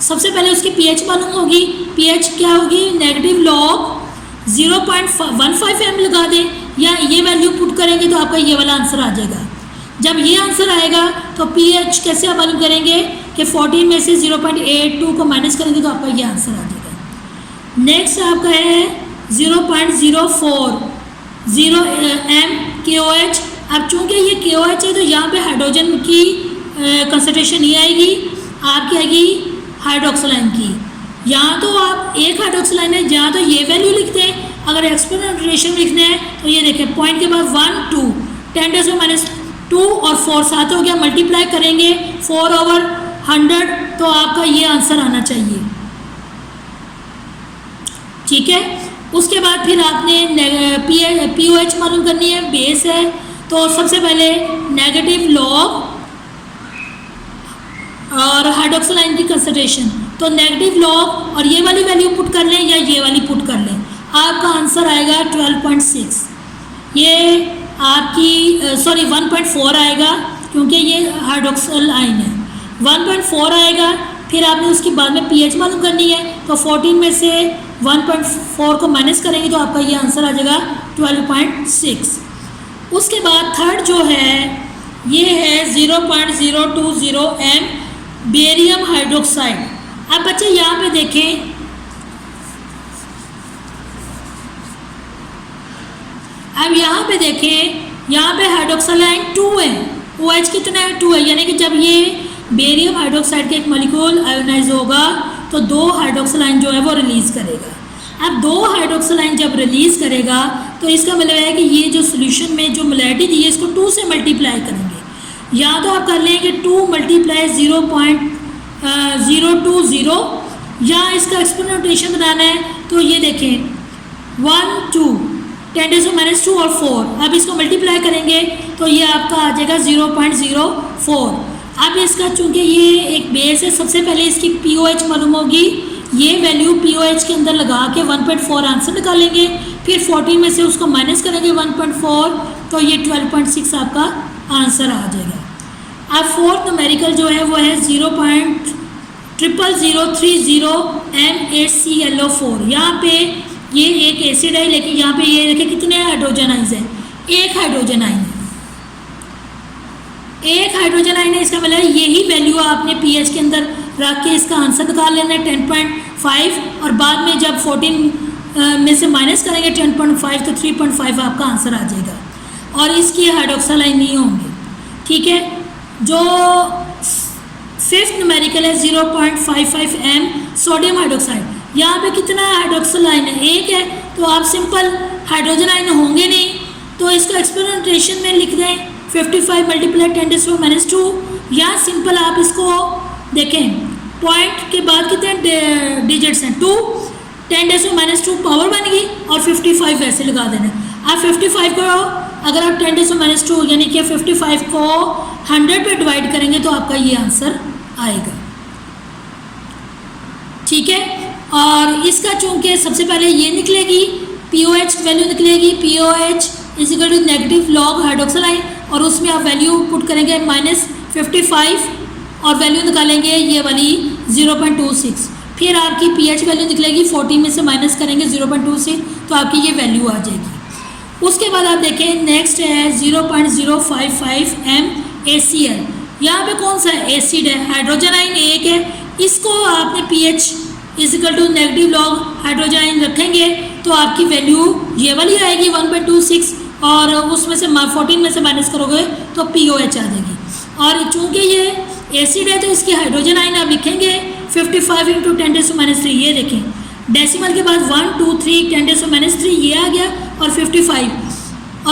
सबसे पहले उसकी PH मालूम होगी। PH क्या होगी, नेगेटिव लॉग 0.15 m लगा दें या ये वैल्यू पुट करेंगे तो आपका ये वाला आंसर आ जाएगा। जब ये आंसर आएगा तो pH कैसे आप मालूम करेंगे कि 14 में से 0.82 को माइनस करेंगे तो आपका ये आंसर आ जाएगा। नेक्स्ट आपका है 0.04 MKOH। अब चूँकि ये KOH है तो यहाँ पे हाइड्रोजन की कंसंट्रेशन नहीं आएगी, आपकी आएगी हाइड्रोक्सिलाइन की। यहाँ तो आप एक हाइड्रोक्सिलाइन है, जहाँ तो ये वैल्यू लिखते हैं। अगर एक्सपोनेंशियल रिलेशन लिखना है तो ये देखें, पॉइंट के बाद 1 2 10⁻² और 4 साथ हो गया, मल्टीप्लाई करेंगे 4/100 तो आपका ये आंसर आना चाहिए। ठीक है, उसके बाद फिर आपने pOH मालूम करनी है, बेस है। तो सबसे पहले नेगेटिव लॉग और हाइड्रोक्सिलाइन की कंसंट्रेशन, तो नेगेटिव लॉग और ये वाली वैल्यू पुट कर लें या ये वाली पुट कर लें, आपका आंसर आएगा 12.6। ये आपकी 1.4 आएगा क्योंकि ये हाइड्रोक्सिलाइन है, 1.4 आएगा। फिर आपने उसके बाद में pH मालूम करनी है, तो 14 में से 1.4 को माइनस करेंगे तो आपका ये आंसर आ जाएगा 12.6। उसके बाद थर्ड जो है ये है 0.020 M बेरियम हाइड्रोक्साइड। अब बच्चे यहाँ पे देखें, अब यहाँ पे देखें, यहाँ पे हाइड्रोक्सिलाइन 2 है, OH कितना है 2 है, यानी कि जब ये बेरियम हाइड्रोक्साइड का एक मॉलिक्यूल आयोनाइज होगा तो 2 हाइड्रोक्सिलाइन जो है वो रिलीज़ करेगा। अब 2 हाइड्रोक्सिलाइन जब रिलीज़ करेगा तो इसका मतलब है कि ये जो सोल्यूशन में जो मोलैरिटी दी है इसको 2 से मल्टीप्लाई करेंगे, या तो आप कर लेंगे 2 × 0.020, या इसका एक्सपोनेंशियल बनाना है तो ये देखें 1 2 10⁻² और 4, अब इसको मल्टीप्लाई करेंगे तो ये आपका आ जाएगा 0.04। अब इसका चूँकि ये एक बेस है, सबसे पहले इसकी pOH मालूम होगी, ये वैल्यू pOH के अंदर लगा के 1.4 आंसर निकालेंगे, फिर 14 में से उसको माइनस करेंगे 1.4 तो ये 12.6 आपका आंसर आ जाएगा। अब फोर्थ न्यूमेरिकल जो है वो है 0.00030 MaClO4। यहाँ पे ये एक एसिड है, लेकिन यहाँ पे ये देखिए कितने हाइड्रोजन आइंस हैं, एक हाइड्रोजन आइन है, एक हाइड्रोजन आइन है। इसका मतलब यही वैल्यू आपने pH के अंदर रख के इसका आंसर निकाल लेना है 10.5, और बाद में जब 14 में से माइनस करेंगे 10.5 तो 3.5 आपका आंसर आ जाएगा, और इसकी हाइड्रोक्सिलाइन नहीं होंगे। ठीक है, जो फिफ्थ न्यूमेरिकल है 0.55 M सोडियम हाइड्रोक्साइड। यहाँ पे कितना हाइड्रोक्सिलाइन है, एक है, तो आप सिंपल हाइड्रोजन आइन होंगे नहीं तो इसका एक्सपोनेंशियल में लिख दें 55 × 10⁻², या सिंपल आप इसको देखें, पॉइंट के बाद कितने डिजिट्स हैं 2, 10⁻² पावर बन गई और 55 वैसे लगा देना। आप 55 को अगर आप 10⁻² यानी कि 55 को 100 पे डिवाइड करेंगे तो आपका ये आंसर आएगा। ठीक है, और इसका चूँकि सबसे पहले ये निकलेगी pOH वैल्यू निकलेगी, pOH = नेगेटिव लॉग हाइड्रोक्सिलाइन, और उसमें आप वैल्यू पुट करेंगे -55 और वैल्यू निकालेंगे ये वाली 0.26, फिर आपकी pH वैल्यू निकलेगी 14 में से माइनस करेंगे 0.26 तो आपकी ये वैल्यू आ जाएगी। उसके बाद आप देखें नेक्स्ट है 0.055 MaCl। यहाँ पे कौन सा एसिड है, हाइड्रोजन आइन एक है, इसको आपने pH = नेगेटिव लॉग हाइड्रोजन आइन रखेंगे तो आपकी वैल्यू ये वाली आएगी 1.26, और उसमें से 14 में से माइनस करोगे तो pOH आ जाएगी। और चूँकि ये एसिड है तो इसकी हाइड्रोजन आइन आप लिखेंगे 55 × 10⁻³ ये देखें, डेसिमल के बाद 1 2 3 10⁻³ ये आ गया, और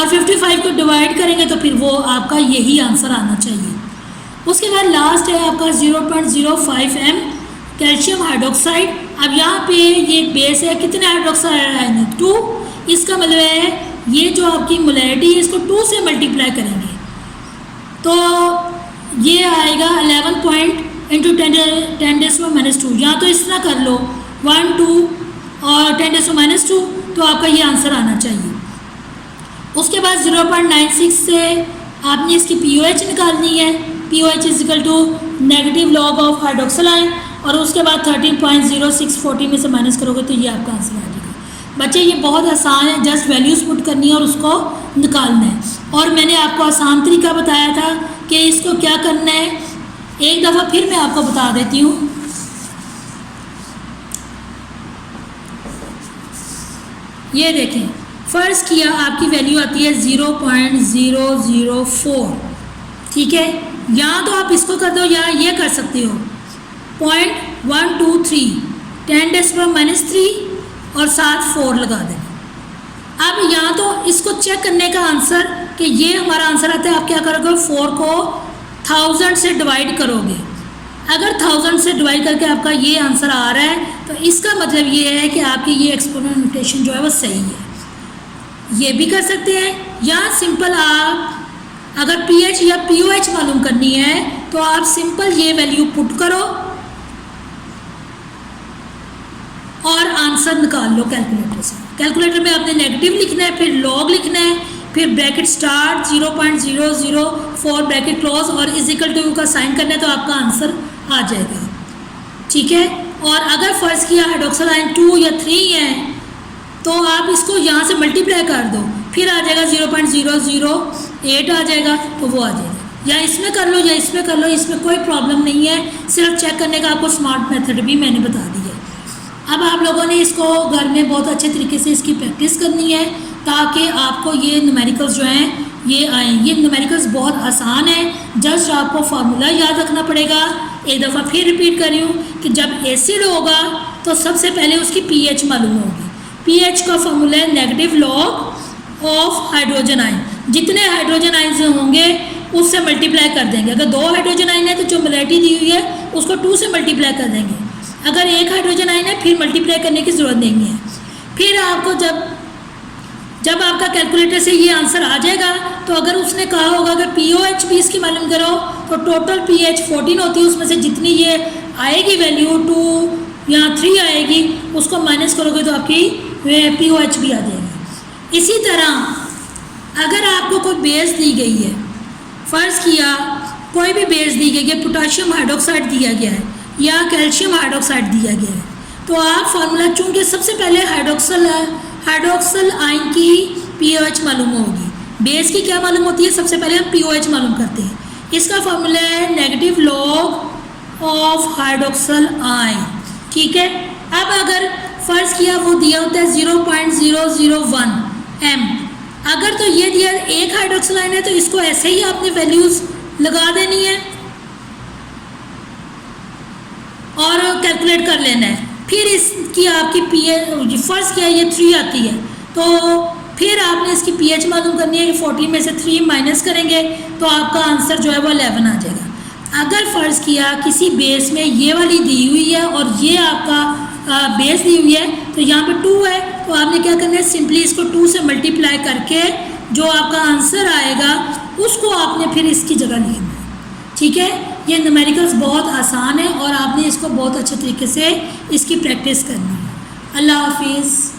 55 को डिवाइड करेंगे तो फिर वो आपका यही आंसर आना चाहिए। उसके बाद लास्ट है आपका 0.05 M कैल्शियम हाइड्रोक्साइड। अब यहाँ पे ये बेस है, कितने हाइड्रोक्साइड आएंगे 2, इसका मतलब है ये जो आपकी मोलैरिटी है इसको 2 से मल्टीप्लाई करेंगे तो ये आएगा 11 × 10⁻²। यहाँ तो इस तरह कर लो 1 2 और 10⁻², तो आपका ये आंसर आना चाहिए। उसके बाद 0.96 से आपने इसकी pOH निकालनी है, pOH = नेगेटिव लॉग ऑफ हाइड्रोक्सिलाइन, और उसके बाद 13.06 40 में से माइनस करोगे तो ये आपका आंसर आ जाएगा। बच्चे ये बहुत आसान है, जस्ट वैल्यूज़ पुट करनी है और उसको निकालना है। और मैंने आपको आसान तरीका बताया था कि इसको क्या करना है। एक दफ़ा फिर मैं आपको बता देती हूँ। ये देखें, फ़र्ज़ किया आपकी वैल्यू आती है 0.004, ठीक है। यहाँ तो आप इसको कर दो या ये कर सकते हो 0.123, 10⁻³ और साथ 4 लगा देना। अब यहाँ तो इसको चेक करने का आंसर कि ये हमारा आंसर आता है, आप क्या करोगे 4 को 1000 से डिवाइड करोगे। अगर 1000 से डिवाइड करके आपका ये आंसर आ रहा है तो इसका मतलब ये है कि आपकी ये एक्सपोनेंशियल नोटेशन जो है वो सही है। ये भी कर सकते हैं, या सिंपल आप अगर पीएच या पीओएच मालूम करनी है तो आप सिंपल ये वैल्यू पुट करो और आंसर निकाल लो कैलकुलेटर से। कैलकुलेटर में आपने नेगेटिव लिखना है, फिर लॉग लिखना है, फिर ब्रैकेट स्टार्ट 0.004 ब्रैकेट क्लोज और इजिकल टू का साइन करना है तो आपका आंसर आ जाएगा, ठीक है। और अगर फ़र्ज़ किया हाइड्रोक्सिल आयन 2 या 3 है तो आप इसको यहाँ से मल्टीप्लाई कर दो, फिर आ जाएगा 0.008 आ जाएगा, तो वो आ जाएगा। या इसमें कर लो या इसमें कर लो, इसमें कोई प्रॉब्लम नहीं है। सिर्फ चेक करने का आपको स्मार्ट मेथड भी मैंने बता दिया है। अब आप लोगों ने इसको घर में बहुत अच्छे तरीके से इसकी प्रैक्टिस करनी है ताकि आपको ये न्यूमेरिकल्स जो हैं ये आएँ। ये न्यूमेरिकल्स बहुत आसान है, जस्ट आपको फार्मूला याद रखना पड़ेगा। एक दफ़ा फिर रिपीट कर रही हूँ कि जब एसिड होगा तो सबसे पहले उसकी पीएच मालूम होगी। पीएच का फार्मूला है negative log of hydrogen ion. जितने हाइड्रोजन आयन होंगे उससे मल्टीप्लाई कर देंगे। अगर 2 हाइड्रोजन आयन है तो जो मोलैरिटी दी हुई है उसको 2 से मल्टीप्लाई कर देंगे। अगर 1 हाइड्रोजन आयन है फिर मल्टीप्लाई करने की ज़रूरत नहीं है। फिर आपको जब आपका कैलकुलेटर से ये आंसर आ जाएगा तो अगर उसने कहा होगा कि पीओएच भी इसकी मालूम करो तो टोटल पीएच 14 होती है, उसमें से जितनी ये आएगी वैल्यू 2 या 3 आएगी उसको माइनस करोगे तो आपकी पीओएच भी आ जाएगी। इसी तरह अगर आपको कोई बेस दी गई है, फ़र्ज़ किया कोई भी बेस दी गई है, पोटाशियम हाइड्रोक्साइड दिया गया है या कैल्शियम हाइड्रोक्साइड दिया गया है, तो आप फार्मूला चूँकि सबसे पहले हाइड्रोक्सिल आयन की पीओएच मालूम होगी। बेस की क्या मालूम होती है, सबसे पहले हम पीओएच मालूम करते हैं। इसका फार्मूला है negative log of hydroxyl ion, ठीक है। अब अगर फ़र्ज़ किया वो दिया होता है 0.001 m, अगर तो ये दिया 1 हाइड्रोक्सिल आयन है तो इसको ऐसे ही आपने वैल्यूज़ लगा देनी है और कैलकुलेट कर लेना है। फिर इसकी आपकी पीएच, फ़र्ज़ किया ये 3 आती है तो फिर आपने इसकी पीएच मालूम करनी है कि 14 में से 3 माइनस करेंगे तो आपका आंसर जो है वो 11 आ जाएगा। अगर फ़र्ज़ किया किसी बेस में ये वाली दी हुई है और ये आपका बेस दी हुई है तो यहाँ पे 2 है तो आपने क्या करना है, सिंपली इसको 2 से मल्टीप्लाई करके जो आपका आंसर आएगा उसको आपने फिर इसकी जगह लिखना है, ठीक है। ये न्यूमेरिकल्स बहुत आसान है और आपने इसको बहुत अच्छे तरीके से इसकी प्रैक्टिस करनी है। अल्लाह हाफिज़।